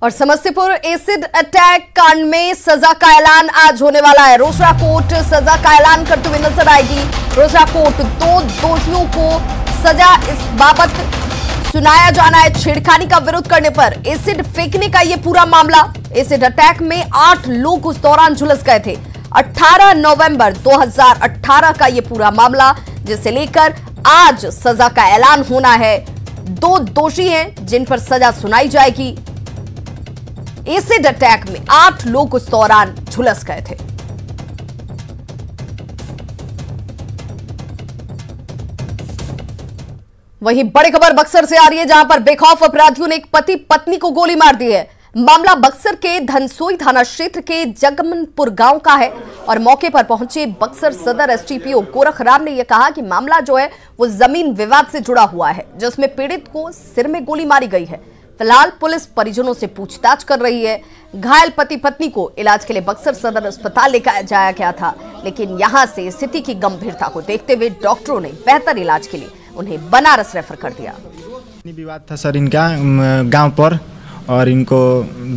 और Samastipur acid attack कांड में सजा का ऐलान आज होने वाला है। रोसड़ा कोर्ट सजा का ऐलान करते हुए नजर आएगी। रोसड़ा कोर्ट 2 दोषियों को सजा इस बाबत सुनाया जाना है। छेड़खानी का विरोध करने पर एसिड फेंकने का यह पूरा मामला। एसिड अटैक में 8 लोग उस दौरान झुलस गए थे। 18 नवंबर 2018 का यह पूरा मामला, जिसे लेकर आज सजा का ऐलान होना है। 2 दोषी हैं जिन पर सजा सुनाई जाएगी। एसिड अटैक में 8 लोग उस दौरान झुलस गए थे। वहीं बड़ी खबर बक्सर से आ रही है, जहां पर बेखौफ अपराधियों ने एक पति पत्नी को गोली मार दी है। मामला बक्सर के धनसोई थाना क्षेत्र के जगमनपुर गांव का है और मौके पर पहुंचे बक्सर सदर एसटीपीओ गोरख राम ने यह कहा कि मामला जो है वो जमीन विवाद से जुड़ा हुआ है, जिसमें पीड़ित को सिर में गोली मारी गई है। फिलहाल पुलिस परिजनों से पूछताछ कर रही है। घायल पति पत्नी को इलाज के लिए बक्सर सदर अस्पताल लेकर जाया गया था, लेकिन यहां से स्थिति की गंभीरता को देखते हुए डॉक्टरों ने बेहतर इलाज के लिए उन्हें बनारस रेफर कर दिया। विवाद था सर इनका गांव पर, और इनको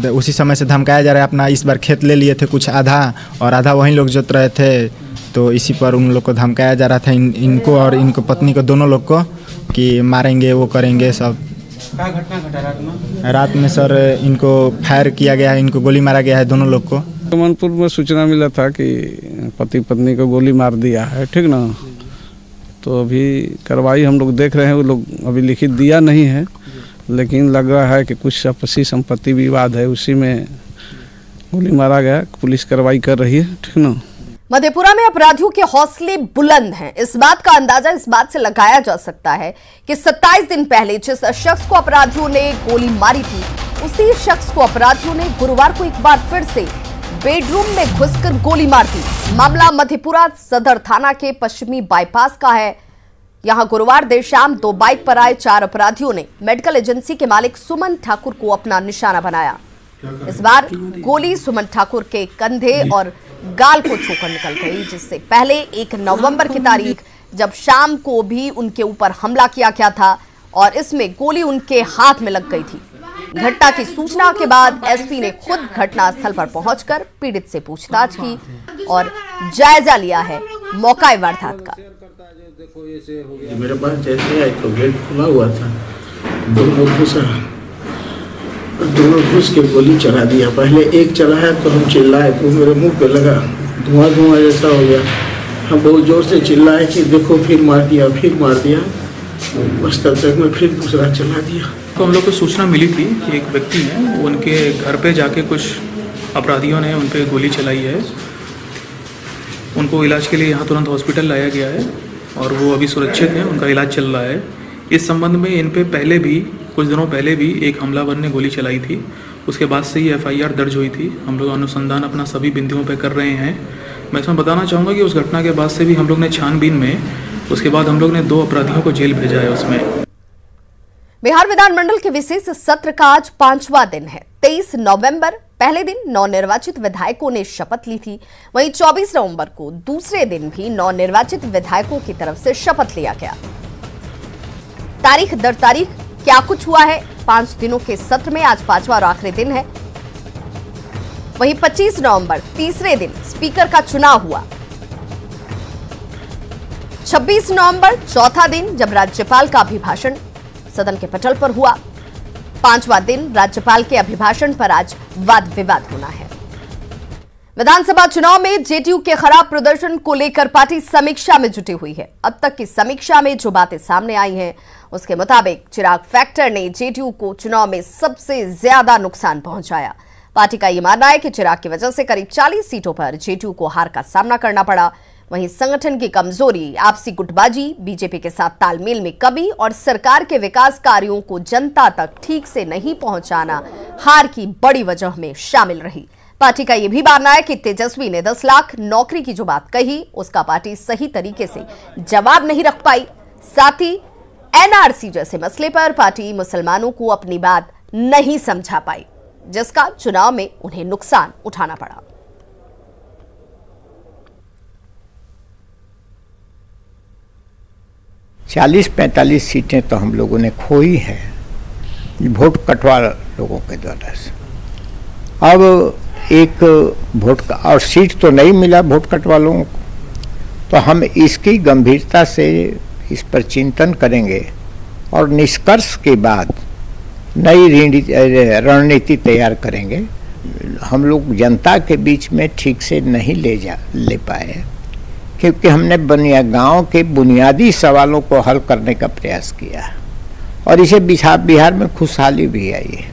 उसी समय से धमकाया जा रहा है। अपना इस बार खेत ले लिए थे कुछ आधा, और आधा वहीं लोग जोत रहे थे, तो इसी पर उन लोग को धमकाया जा रहा था, इनको और इनको पत्नी को, दोनों लोग को, कि मारेंगे, वो करेंगे सब। क्या घटना घटा रात में सर इनको फायर किया गया है, इनको गोली मारा गया है दोनों लोग को। जगमनपुर में सूचना मिला था कि पति पत्नी को गोली मार दिया है, ठीक ना। तो अभी कार्रवाई हम लोग देख रहे हैं। वो लोग अभी लिखित दिया नहीं है, लेकिन लग रहा है कि कुछ आपसी संपत्ति विवाद है, उसी में गोली मारा गया। पुलिस कार्रवाई कर रही है, ठीक ना। मधेपुरा में अपराधियों के हौसले बुलंद हैं। इस बात का अंदाजा इस बात से लगाया जा सकता है कि 27 दिन पहले जिस शख्स को अपराधियों ने गोली मारी थी, उसी शख्स को अपराधियों ने गुरुवार को एक बार फिर से बेडरूम में घुसकर गोली मार दी। मामला मधेपुरा सदर थाना के पश्चिमी बाईपास का है। यहां गुरुवार देर शाम 2 बाइक पर आए 4 अपराधियों ने मेडिकल एजेंसी के मालिक सुमन ठाकुर को अपना निशाना बनाया। इस बार गोली सुमन ठाकुर के कंधे और गाल को छूकर निकल गई, जिससे पहले 1 नवंबर की तारीख जब शाम को भी उनके ऊपर हमला किया गया था और इसमें गोली उनके हाथ में लग गई थी। घटना की सूचना के बाद एसपी ने खुद घटनास्थल पर पहुंचकर पीड़ित से पूछताछ की और जायजा लिया है मौका वारदात का। मेरे पास जैसे आई तो गेट खुला हुआ था, दोनों घुस के गोली चला दिया। पहले एक चलाया तो हम चिल्लाए, तो मेरे मुंह पे लगा, धुआं जैसा हो गया। हम बहुत जोर से चिल्लाए कि देखो, फिर मार दिया। बस तब तक मैं फिर दूसरा चला दिया। तो हम लोग को सूचना मिली थी कि एक व्यक्ति है, उनके घर पे जाके कुछ अपराधियों ने उन पे गोली चलाई है। उनको इलाज के लिए यहाँ तुरंत हॉस्पिटल लाया गया है और वो अभी सुरक्षित हैं, उनका इलाज चल रहा है। इस संबंध में इन पे पहले भी, कुछ दिनों पहले भी एक हमलावर ने गोली चलाई थी। उसके बाद से ही FIR दर्ज हुई थी। हम लोग अनुसंधान अपना सभी बिंदुओं पे कर रहे हैं। मैं इसमें बताना चाहूँगा कि उस घटना के बाद से भी हम लोग ने छानबीन में, उसके बाद हम लोग ने 2 अपराधियों को जेल भेजा है। उसमें बिहार विधानमंडल के विशेष सत्र का आज 5वां दिन है। 23 नवंबर पहले दिन नवनिर्वाचित विधायकों ने शपथ ली थी। वहीं 24 नवंबर को दूसरे दिन भी नवनिर्वाचित विधायकों की तरफ से शपथ लिया गया। तारीख दर तारीख क्या कुछ हुआ है 5 दिनों के सत्र में, आज 5वां और आखिरी दिन है। वहीं 25 नवंबर तीसरे दिन स्पीकर का चुनाव हुआ। 26 नवंबर चौथा दिन, जब राज्यपाल का अभिभाषण सदन के पटल पर हुआ। 5वां दिन राज्यपाल के अभिभाषण पर आज वाद विवाद होना है। विधानसभा चुनाव में जेडीयू के खराब प्रदर्शन को लेकर पार्टी समीक्षा में जुटी हुई है। अब तक की समीक्षा में जो बातें सामने आई हैं, उसके मुताबिक चिराग फैक्टर ने जेडीयू को चुनाव में सबसे ज्यादा नुकसान पहुंचाया। पार्टी का यह मानना है कि चिराग की वजह से करीब 40 सीटों पर जेडीयू को हार का सामना करना पड़ा। वहीं संगठन की कमजोरी, आपसी गुटबाजी, बीजेपी के साथ तालमेल में कमी और सरकार के विकास कार्यों को जनता तक ठीक से नहीं पहुंचाना हार की बड़ी वजह में शामिल रही। पार्टी का यह भी मानना है कि तेजस्वी ने 10 लाख नौकरी की जो बात कही, उसका पार्टी सही तरीके से जवाब नहीं रख पाई। साथ ही NRC जैसे मसले पर पार्टी मुसलमानों को अपनी बात नहीं समझा पाई, जिसका चुनाव में उन्हें नुकसान उठाना पड़ा। चालीस 45 सीटें तो हम लोगों ने खोई है, वोट कटवा लोगों के द्वारा से। अब एक वोट का और सीट तो नहीं मिला वोट कट वालों को, तो हम इसकी गंभीरता से इस पर चिंतन करेंगे और निष्कर्ष के बाद नई रणनीति तैयार करेंगे। हम लोग जनता के बीच में ठीक से नहीं ले पाए, क्योंकि हमने गांव के बुनियादी सवालों को हल करने का प्रयास किया और इसे बिहार में खुशहाली भी आई है।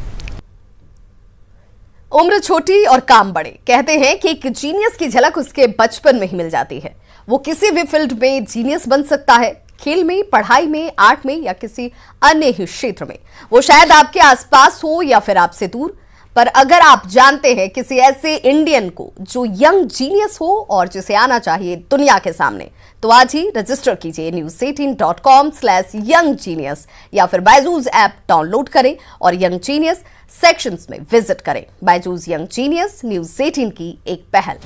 उम्र छोटी और काम बड़े, कहते हैं कि एक जीनियस की झलक उसके बचपन में ही मिल जाती है। वो किसी भी फील्ड में जीनियस बन सकता है, खेल में, पढ़ाई में, आर्ट में या किसी अन्य ही क्षेत्र में। वो शायद आपके आसपास हो या फिर आपसे दूर, पर अगर आप जानते हैं किसी ऐसे इंडियन को जो यंग जीनियस हो और जिसे आना चाहिए दुनिया के सामने, तो आज ही रजिस्टर कीजिए news18.com/younggenius या फिर बायजूस ऐप डाउनलोड करें और यंग जीनियस सेक्शंस में विजिट करें। बायजूस यंग जीनियस न्यूज़ 18 की एक पहल।